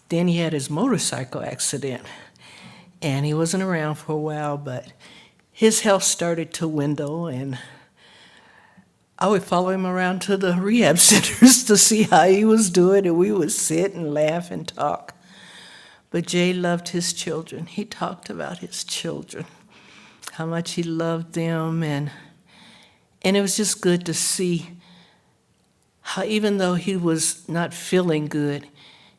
Then he had his motorcycle accident, and he wasn't around for a while, but his health started to dwindle, and I would follow him around to the rehab centers to see how he was doing, and we would sit and laugh and talk. But Jay loved his children. He talked about his children, how much he loved them, and it was just good to see how even though he was not feeling good,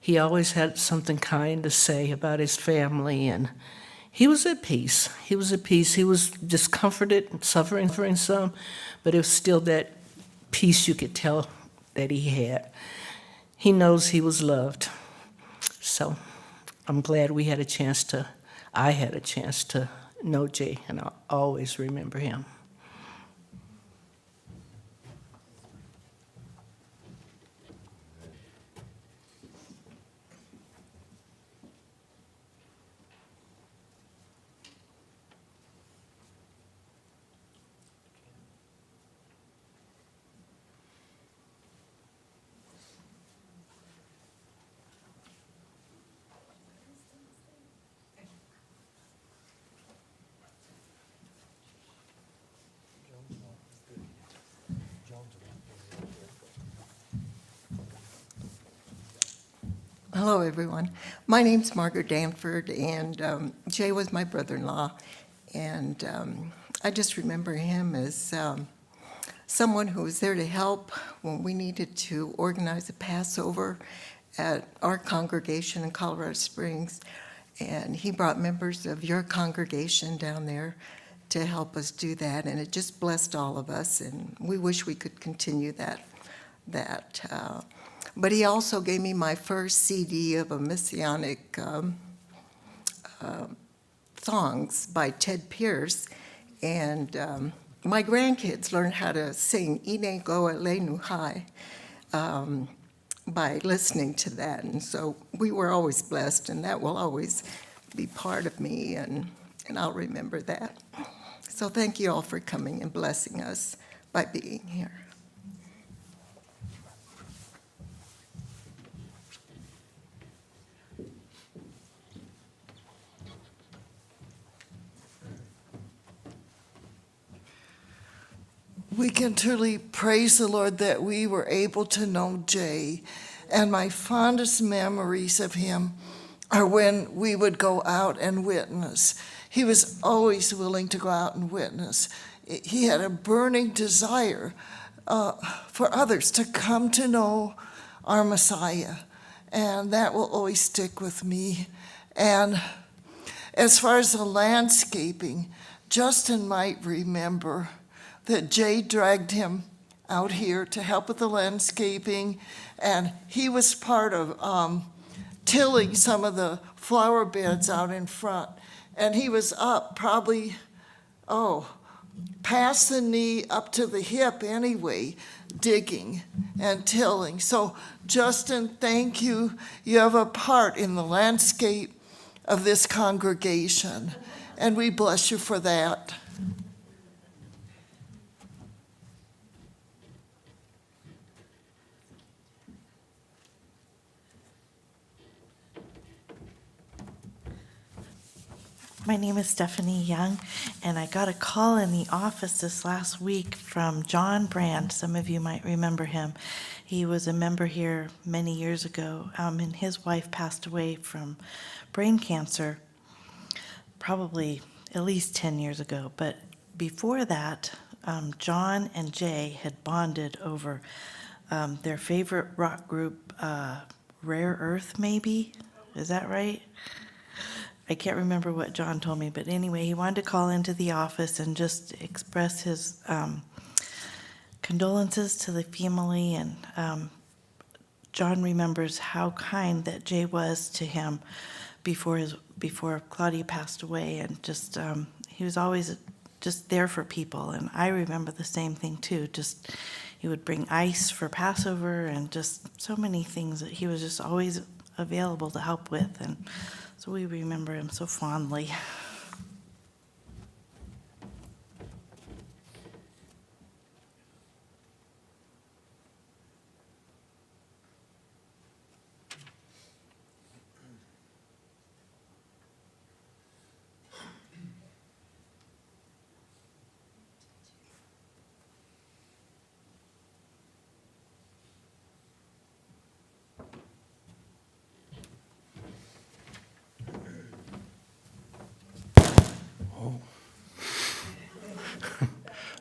he always had something kind to say about his family, and he was at peace. He was at peace. He was discomforted and suffering some, but it was still that peace you could tell that he had. He knows he was loved. So I'm glad I had a chance to know Jay, and I'll always remember him. Hello, everyone. My name's Margaret Danford, and Jay was my brother-in-law. And I just remember him as someone who was there to help when we needed to organize a Passover at our congregation in Colorado Springs. And he brought members of your congregation down there to help us do that, and it just blessed all of us, and we wish we could continue that. But he also gave me my first CD of a messianic songs by Ted Pierce, and my grandkids learned how to sing Ine Go Elenu Hai by listening to that, and so we were always blessed, and that will always be part of me, and I'll remember that. So thank you all for coming and blessing us by being here. We can truly praise the Lord that we were able to know Jay. And my fondest memories of him are when we would go out and witness. He was always willing to go out and witness. He had a burning desire for others to come to know our Messiah. And that will always stick with me. And as far as the landscaping, Justin might remember that Jay dragged him out here to help with the landscaping, and he was part of tilling some of the flower beds out in front. And he was up probably, past the knee up to the hip anyway, digging and tilling. So Justin, thank you. You have a part in the landscape of this congregation, and we bless you for that. My name is Stephanie Young, and I got a call in the office this last week from John Brand. Some of you might remember him. He was a member here many years ago, and his wife passed away from brain cancer probably at least 10 years ago. But before that, John and Jay had bonded over their favorite rock group, Rare Earth, maybe? Is that right? I can't remember what John told me, but anyway, he wanted to call into the office and just express his condolences to the family. And John remembers how kind that Jay was to him before Claudia passed away, and just he was always just there for people. And I remember the same thing too. Just he would bring ice for Passover and just so many things that he was just always available to help with. And so we remember him so fondly.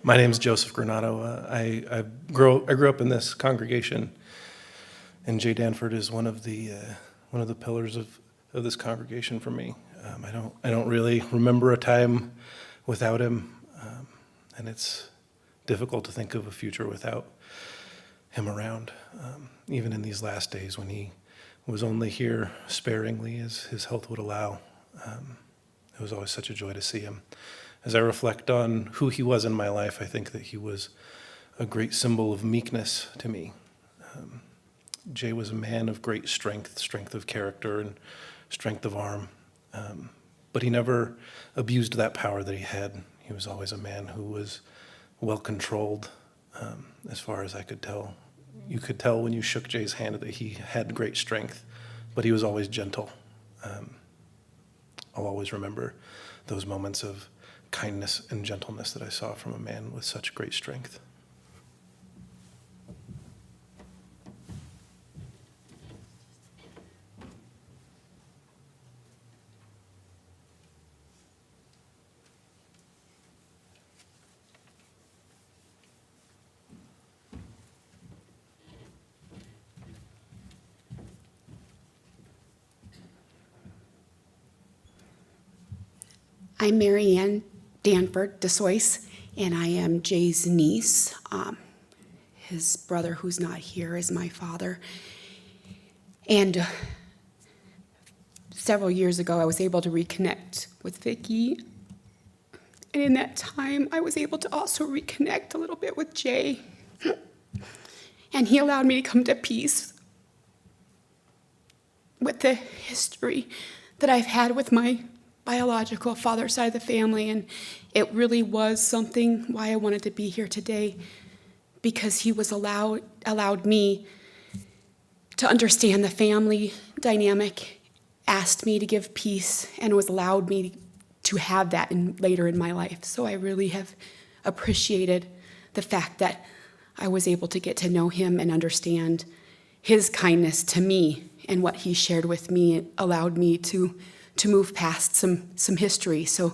My name's Joseph Granado. I grew up in this congregation, and Jay Danford is one of the pillars of this congregation for me. I don't really remember a time without him, and it's difficult to think of a future without him around. Even in these last days when he was only here sparingly as his health would allow, it was always such a joy to see him. As I reflect on who he was in my life, I think that he was a great symbol of meekness to me. Jay was a man of great strength of character and strength of arm, but he never abused that power that he had. He was always a man who was well controlled, as far as I could tell. You could tell when you shook Jay's hand that he had great strength, but he was always gentle. I'll always remember those moments of kindness and gentleness that I saw from a man with such great strength. I'm Mary Ann Danford DeSoyce, and I am Jay's niece. His brother, who's not here, is my father. And several years ago, I was able to reconnect with Vicki. And in that time, I was able to also reconnect a little bit with Jay. And he allowed me to come to peace with the history that I've had with my biological father side of the family, and it really was something why I wanted to be here today, because he was allowed me to understand the family dynamic, asked me to give peace, and was allowed me to have that later in my life. So I really have appreciated the fact that I was able to get to know him and understand his kindness to me, and what he shared with me allowed me to move past some history. So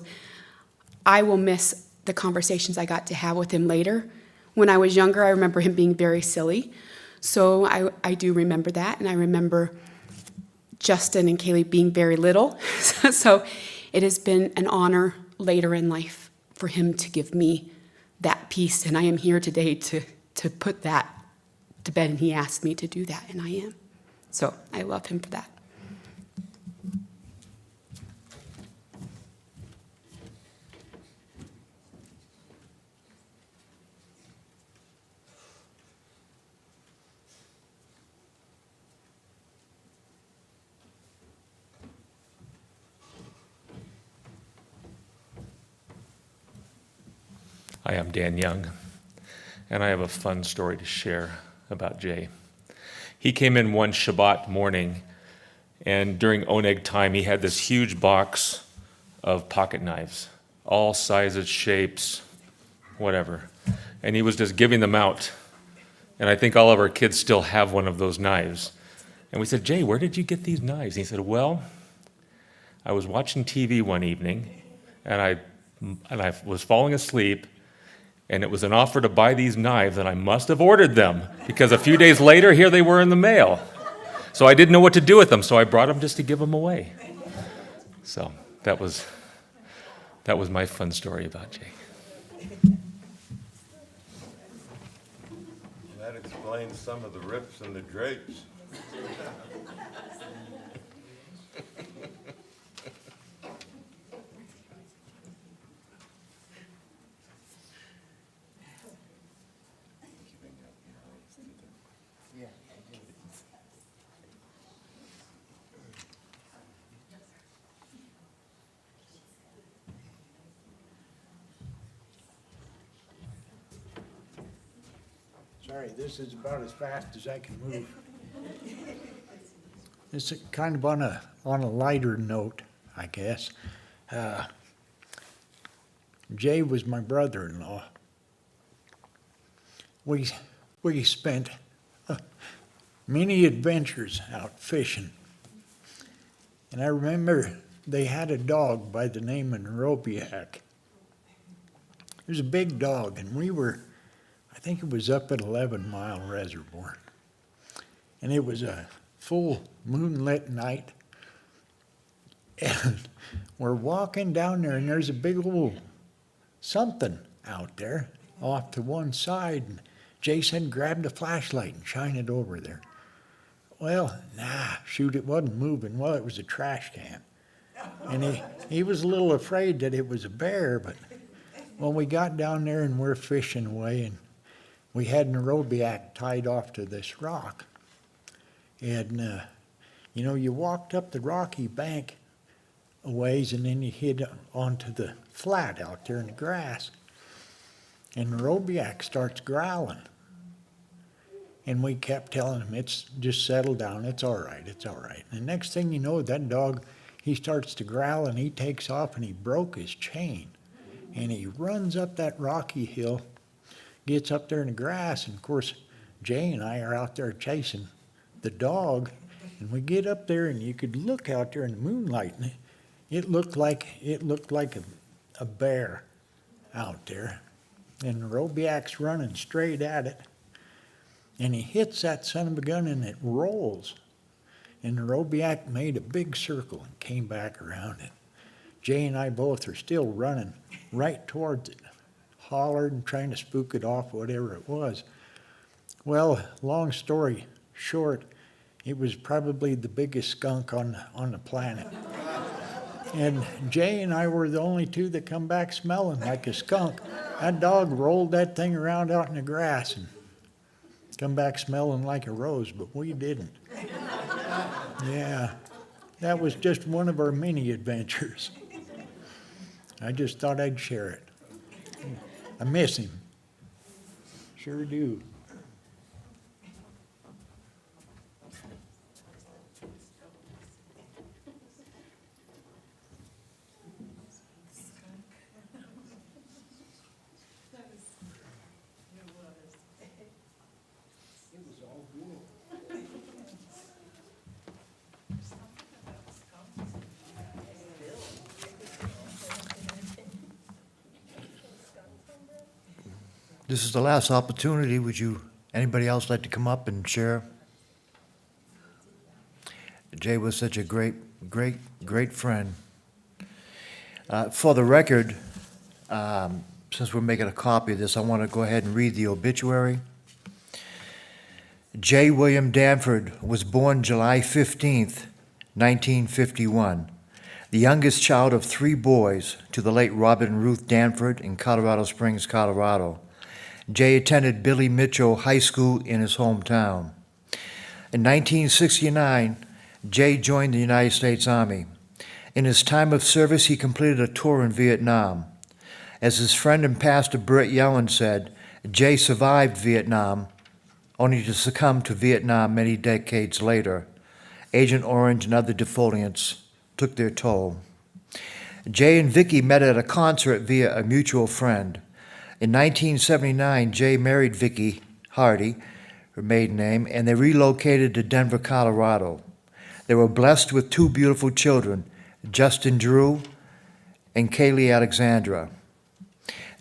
I will miss the conversations I got to have with him later. When I was younger, I remember him being very silly. So I do remember that, and I remember Justin and Kaylee being very little. So it has been an honor later in life for him to give me that peace, and I am here today to put that to bed, and he asked me to do that, and I am. So I love him for that. Hi, I'm Dan Young, and I have a fun story to share about Jay. He came in one Shabbat morning, and during Oneg time, he had this huge box of pocket knives, all sizes, shapes, whatever. And he was just giving them out. And I think all of our kids still have one of those knives. And we said, Jay, where did you get these knives? And he said, well, I was watching TV one evening, and I was falling asleep, and it was an offer to buy these knives, and I must have ordered them, because a few days later, here they were in the mail. So I didn't know what to do with them, so I brought them just to give them away. So that was my fun story about Jay. That explains some of the rips and the drapes. Sorry, this is about as fast as I can move. It's kind of on a lighter note, I guess. Jay was my brother-in-law. We spent many adventures out fishing. And I remember they had a dog by the name of Robiak. It was a big dog, and I think it was up at 11 Mile Reservoir. And it was a full moonlit night. And we're walking down there, and there's a big old something out there off to one side. And Jason grabbed a flashlight and shined it over there. Well, shoot, it wasn't moving. Well, it was a trash can. And he was a little afraid that it was a bear, but well, we got down there and we're fishing away, and we had an aerobiac tied off to this rock. And, you walked up the rocky bank a ways, and then you hit onto the flat out there in the grass. And the aerobiac starts growling. And we kept telling him, it's just settle down, it's all right, it's all right. And the next thing you know, that dog, he starts to growl, and he takes off, and he broke his chain. And he runs up that rocky hill, gets up there in the grass, and of course, Jay and I are out there chasing the dog. And we get up there, and you could look out there in the moonlight, and it looked like a bear out there. And the aerobiac's running straight at it. And he hits that son of a gun, and it rolls. And the aerobiac made a big circle and came back around it. Jay and I both are still running right towards it, hollered and trying to spook it off, whatever it was. Well, long story short, it was probably the biggest skunk on the planet. And Jay and I were the only two that come back smelling like a skunk. That dog rolled that thing around out in the grass and come back smelling like a rose, but we didn't. Yeah, that was just one of our many adventures. I just thought I'd share it. I miss him. Sure do. This is the last opportunity. Anybody else like to come up and share? Jay was such a great friend. For the record, since we're making a copy of this, I want to go ahead and read the obituary. J. William Danford was born July 15th, 1951, the youngest child of 3 boys to the late Robert and Ruth Danford in Colorado Springs, Colorado. Jay attended Billy Mitchell High School in his hometown. In 1969, Jay joined the United States Army. In his time of service, he completed a tour in Vietnam. As his friend and pastor Burt Yellen said, Jay survived Vietnam, only to succumb to Vietnam many decades later. Agent Orange and other defoliants took their toll. Jay and Vicki met at a concert via a mutual friend. In 1979, Jay married Vicki Hardy, her maiden name, and they relocated to Denver, Colorado. They were blessed with 2 beautiful children, Justin Drew and Kaylee Alexandra.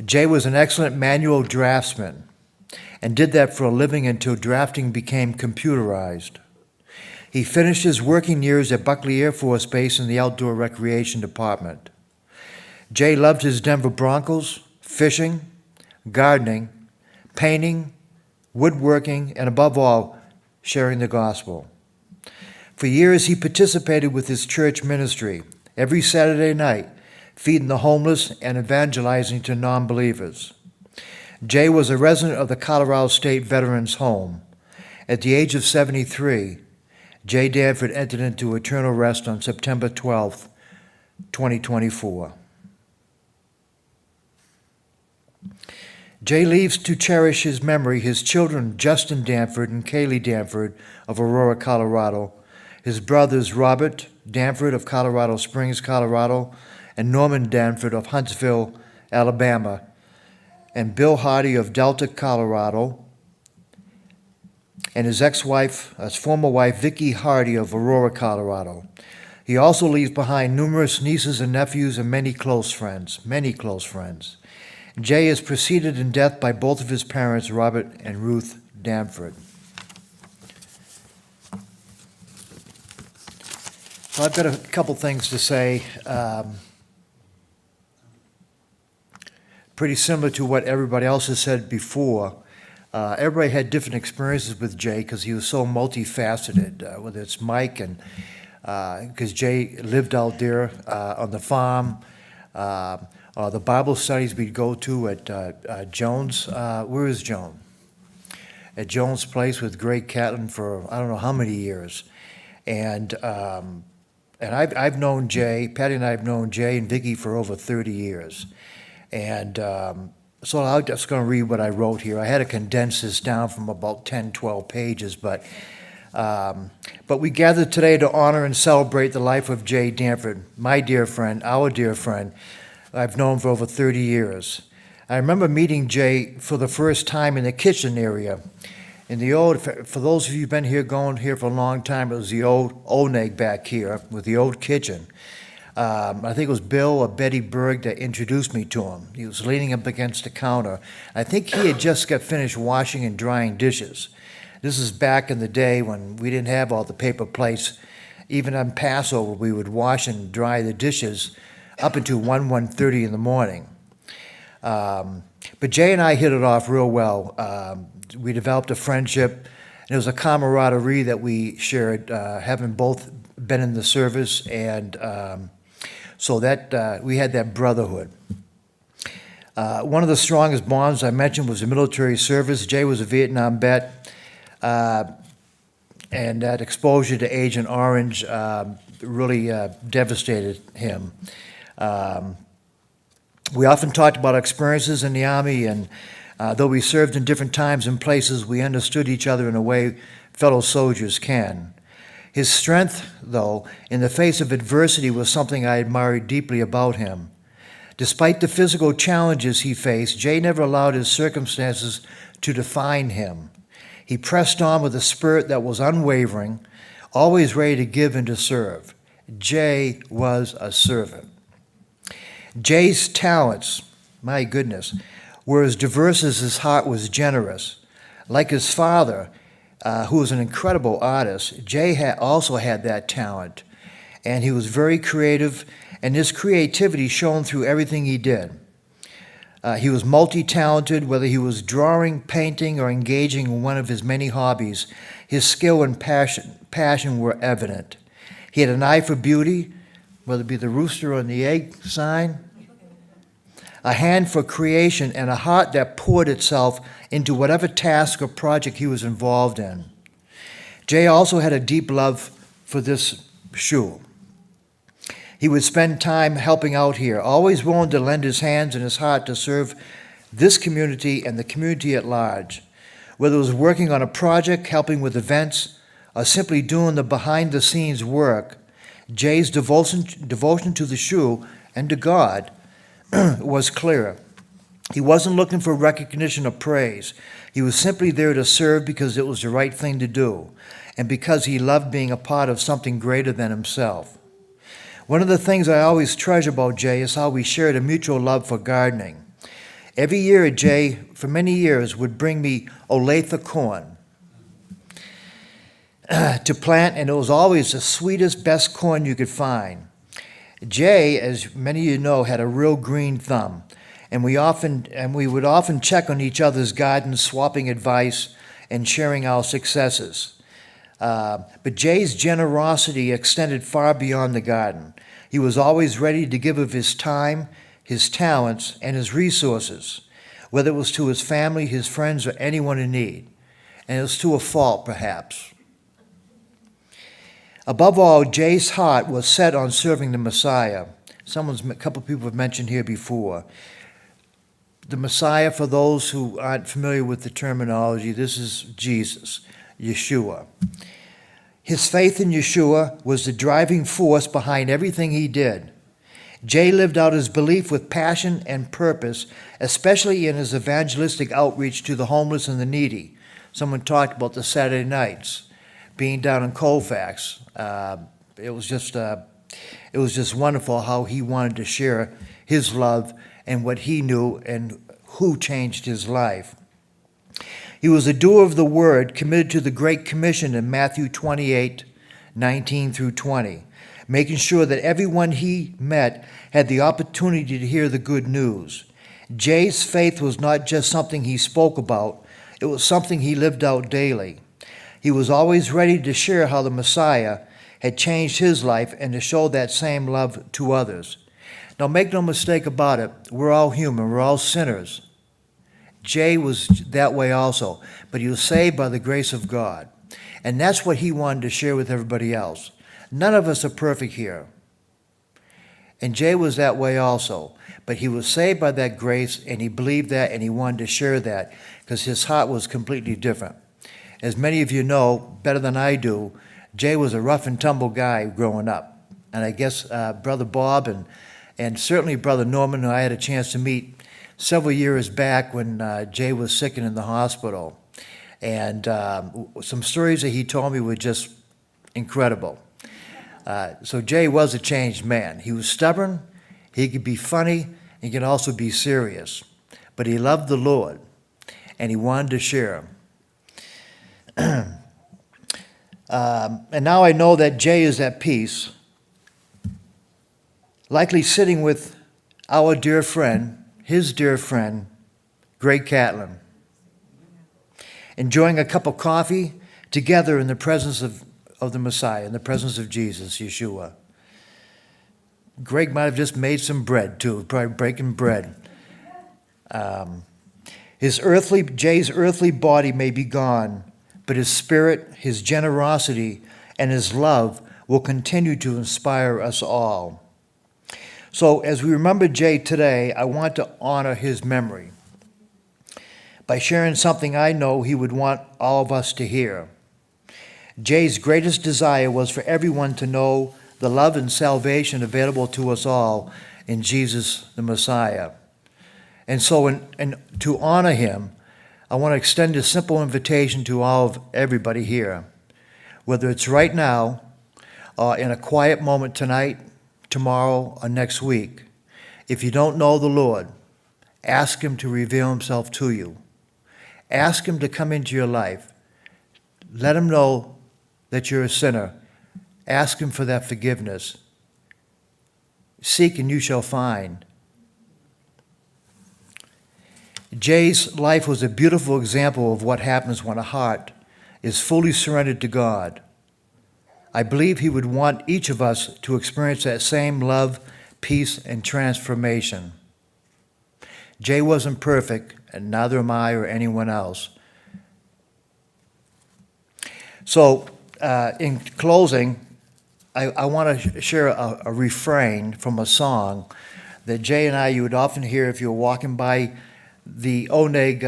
Jay was an excellent manual draftsman and did that for a living until drafting became computerized. He finished his working years at Buckley Air Force Base in the Outdoor Recreation Department. Jay loved his Denver Broncos, fishing, gardening, painting, woodworking, and above all, sharing the gospel. For years, he participated with his church ministry every Saturday night, feeding the homeless and evangelizing to non-believers. Jay was a resident of the Colorado State Veterans Home. At the age of 73, Jay Danford entered into eternal rest on September 12th, 2024. Jay leaves to cherish his memory his children Justin Danford and Kaylee Danford of Aurora, Colorado, his brothers Robert Danford of Colorado Springs, Colorado, and Norman Danford of Huntsville, Alabama, and Bill Hardy of Delta, Colorado, and his ex-wife, his former wife, Vicki Hardy of Aurora, Colorado. He also leaves behind numerous nieces and nephews and many close friends. Jay is preceded in death by both of his parents, Robert and Ruth Danford. So I've got a couple things to say, pretty similar to what everybody else has said before. Everybody had different experiences with Jay because he was so multifaceted, whether it's Mike and because Jay lived out there on the farm, the Bible studies we'd go to at Jones. Where is Joan? At Jones' place with Greg Catlin for I don't know how many years, and I've known Jay. Patty and I have known Jay and Vicki for over 30 years, and so I'm just going to read what I wrote here. I had to condense this down from about 10, 12 pages, but we gathered today to honor and celebrate the life of Jay Danford, my dear friend, our dear friend. I've known for over 30 years. I remember meeting Jay for the first time in the kitchen area. In the old, for those of you who've been here, going here for a long time, it was the old Oneg back here with the old kitchen. I think it was Bill or Betty Berg that introduced me to him. He was leaning up against the counter. I think he had just got finished washing and drying dishes. This is back in the day when we didn't have all the paper plates. Even on Passover, we would wash and dry the dishes up until 1:30 in the morning. But Jay and I hit it off real well. We developed a friendship, and it was a camaraderie that we shared, having both been in the service, and so that we had that brotherhood. One of the strongest bonds I mentioned was the military service. Jay was a Vietnam vet, and that exposure to Agent Orange really devastated him. We often talked about experiences in the Army, and though we served in different times and places, we understood each other in a way fellow soldiers can. His strength, though, in the face of adversity was something I admired deeply about him. Despite the physical challenges he faced, Jay never allowed his circumstances to define him. He pressed on with a spirit that was unwavering, always ready to give and to serve. Jay was a servant. Jay's talents, my goodness, were as diverse as his heart was generous. Like his father, who was an incredible artist, Jay also had that talent, and he was very creative, and his creativity shone through everything he did. He was multi-talented, whether he was drawing, painting, or engaging in one of his many hobbies. His skill and passion were evident. He had an eye for beauty, whether it be the rooster or the egg sign, a hand for creation, and a heart that poured itself into whatever task or project he was involved in. Jay also had a deep love for this shoe. He would spend time helping out here, always willing to lend his hands and his heart to serve this community and the community at large. Whether it was working on a project, helping with events, or simply doing the behind-the-scenes work, Jay's devotion to the shoe and to God was clear. He wasn't looking for recognition or praise. He was simply there to serve because it was the right thing to do, and because he loved being a part of something greater than himself. One of the things I always treasure about Jay is how we shared a mutual love for gardening. Every year, Jay, for many years, would bring me Olathe corn to plant, and it was always the sweetest, best corn you could find. Jay, as many of you know, had a real green thumb, and we would often check on each other's gardens, swapping advice and sharing our successes. But Jay's generosity extended far beyond the garden. He was always ready to give of his time, his talents, and his resources, whether it was to his family, his friends, or anyone in need. And it was to a fault, perhaps. Above all, Jay's heart was set on serving the Messiah. A couple of people have mentioned here before. The Messiah, for those who aren't familiar with the terminology, this is Jesus, Yeshua. His faith in Yeshua was the driving force behind everything he did. Jay lived out his belief with passion and purpose, especially in his evangelistic outreach to the homeless and the needy. Someone talked about the Saturday nights, being down in Colfax. It was just wonderful how he wanted to share his love and what he knew and who changed his life. He was a doer of the word, committed to the Great Commission in Matthew 28:19 through 20, making sure that everyone he met had the opportunity to hear the good news. Jay's faith was not just something he spoke about, it was something he lived out daily. He was always ready to share how the Messiah had changed his life and to show that same love to others. Now, make no mistake about it, we're all human, we're all sinners. Jay was that way also, but he was saved by the grace of God. And that's what he wanted to share with everybody else. None of us are perfect here. And Jay was that way also, but he was saved by that grace, and he believed that, and he wanted to share that, because his heart was completely different. As many of you know, better than I do, Jay was a rough and tumble guy growing up. And I guess Brother Bob and certainly Brother Norman, who I had a chance to meet several years back when Jay was sick and in the hospital. And some stories that he told me were just incredible. So Jay was a changed man. He was stubborn, he could be funny, he could also be serious. But he loved the Lord, and he wanted to share. And now I know that Jay is at peace, likely sitting with our dear friend, his dear friend, Greg Catlin, enjoying a cup of coffee together in the presence of the Messiah, in the presence of Jesus, Yeshua. Greg might have just made some bread too, probably breaking bread. Jay's earthly body may be gone, but his spirit, his generosity, and his love will continue to inspire us all. So as we remember Jay today, I want to honor his memory by sharing something I know he would want all of us to hear. Jay's greatest desire was for everyone to know the love and salvation available to us all in Jesus the Messiah. And so and to honor him, I want to extend a simple invitation to everybody here, whether it's right now, or in a quiet moment tonight, tomorrow, or next week. If you don't know the Lord, ask him to reveal himself to you. Ask him to come into your life. Let him know that you're a sinner. Ask him for that forgiveness. Seek and you shall find. Jay's life was a beautiful example of what happens when a heart is fully surrendered to God. I believe he would want each of us to experience that same love, peace, and transformation. Jay wasn't perfect, and neither am I or anyone else. So, in closing, I want to share a refrain from a song that Jay and you would often hear if you were walking by the Oneg,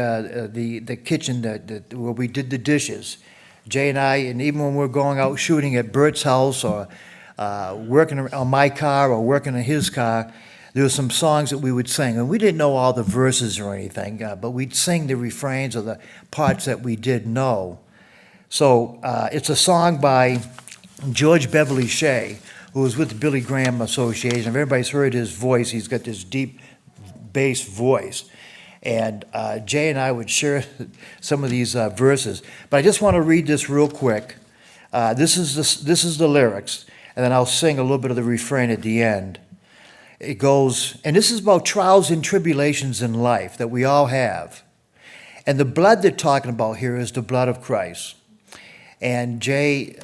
the kitchen where we did the dishes. Jay and even when we're going out shooting at Bert's house or working on my car or working on his car, there were some songs that we would sing. And we didn't know all the verses or anything, but we'd sing the refrains or the parts that we did know. So it's a song by George Beverly Shea, who was with the Billy Graham Association. Everybody's heard his voice. He's got this deep bass voice. And Jay and I would share some of these verses. But I just want to read this real quick. This is the lyrics, and then I'll sing a little bit of the refrain at the end. It goes, and this is about trials and tribulations in life that we all have. And the blood they're talking about here is the blood of Christ. And Jay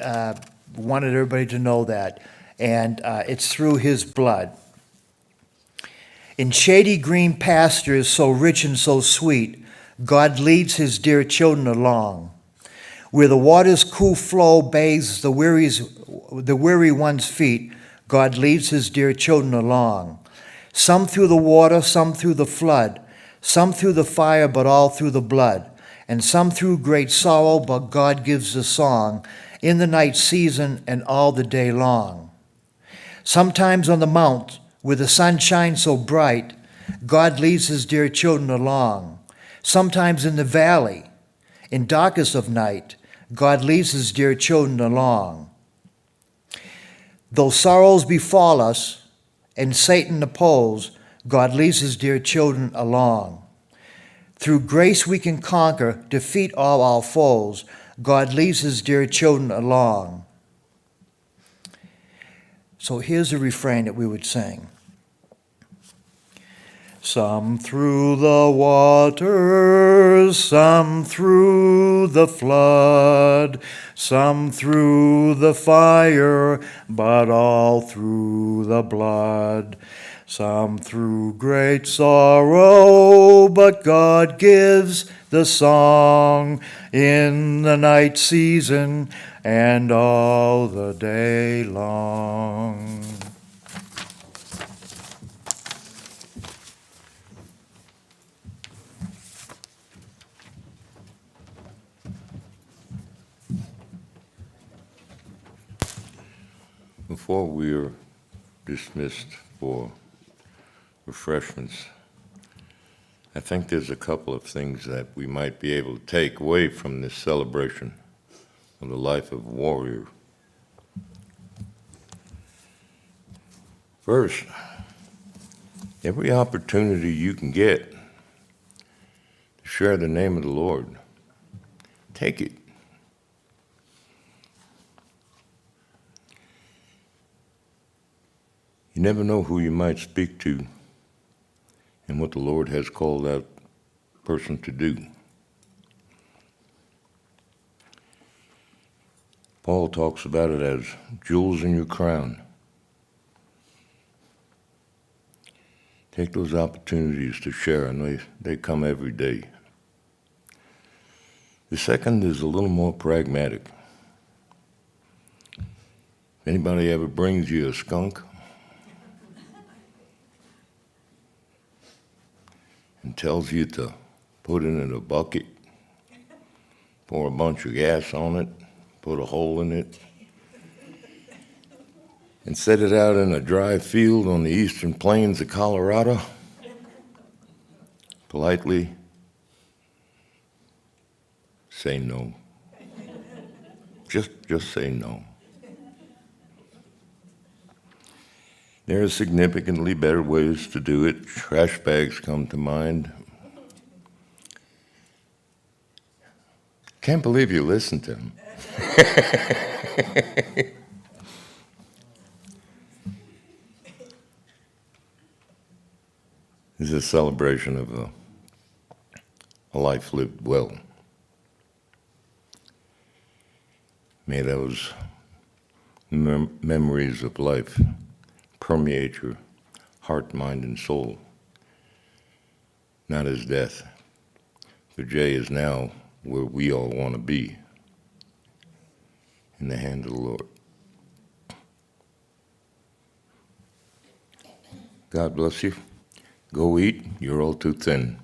wanted everybody to know that. And it's through his blood. In shady green pastures so rich and so sweet, God leads his dear children along. Where the water's cool flow bathes the weary one's feet, God leads his dear children along. Some through the water, some through the flood, some through the fire, but all through the blood, and some through great sorrow, but God gives a song in the night season and all the day long. Sometimes on the mount, where the sun shines so bright, God leads his dear children along. Sometimes in the valley, in darkest of night, God leads his dear children along. Though sorrows befall us and Satan oppose, God leads his dear children along. Through grace we can conquer, defeat all our foes. God leads his dear children along. So here's a refrain that we would sing. Some through the waters, some through the flood, some through the fire, but all through the blood. Some through great sorrow, but God gives the song in the night season and all the day long. Before we are dismissed for refreshments, I think there's a couple of things that we might be able to take away from this celebration of the life of a warrior. First, every opportunity you can get to share the name of the Lord, take it. You never know who you might speak to and what the Lord has called that person to do. Paul talks about it as jewels in your crown. Take those opportunities to share, and they come every day. The second is a little more pragmatic. If anybody ever brings you a skunk and tells you to put it in a bucket, pour a bunch of gas on it, put a hole in it, and set it out in a dry field on the eastern plains of Colorado, politely say no. Just say no. There are significantly better ways to do it. Trash bags come to mind. Can't believe you listened to him. This is a celebration of a life lived well. May those memories of life permeate your heart, mind, and soul. Not as death, for Jay is now where we all want to be, in the hand of the Lord. God bless you. Go eat. You're all too thin.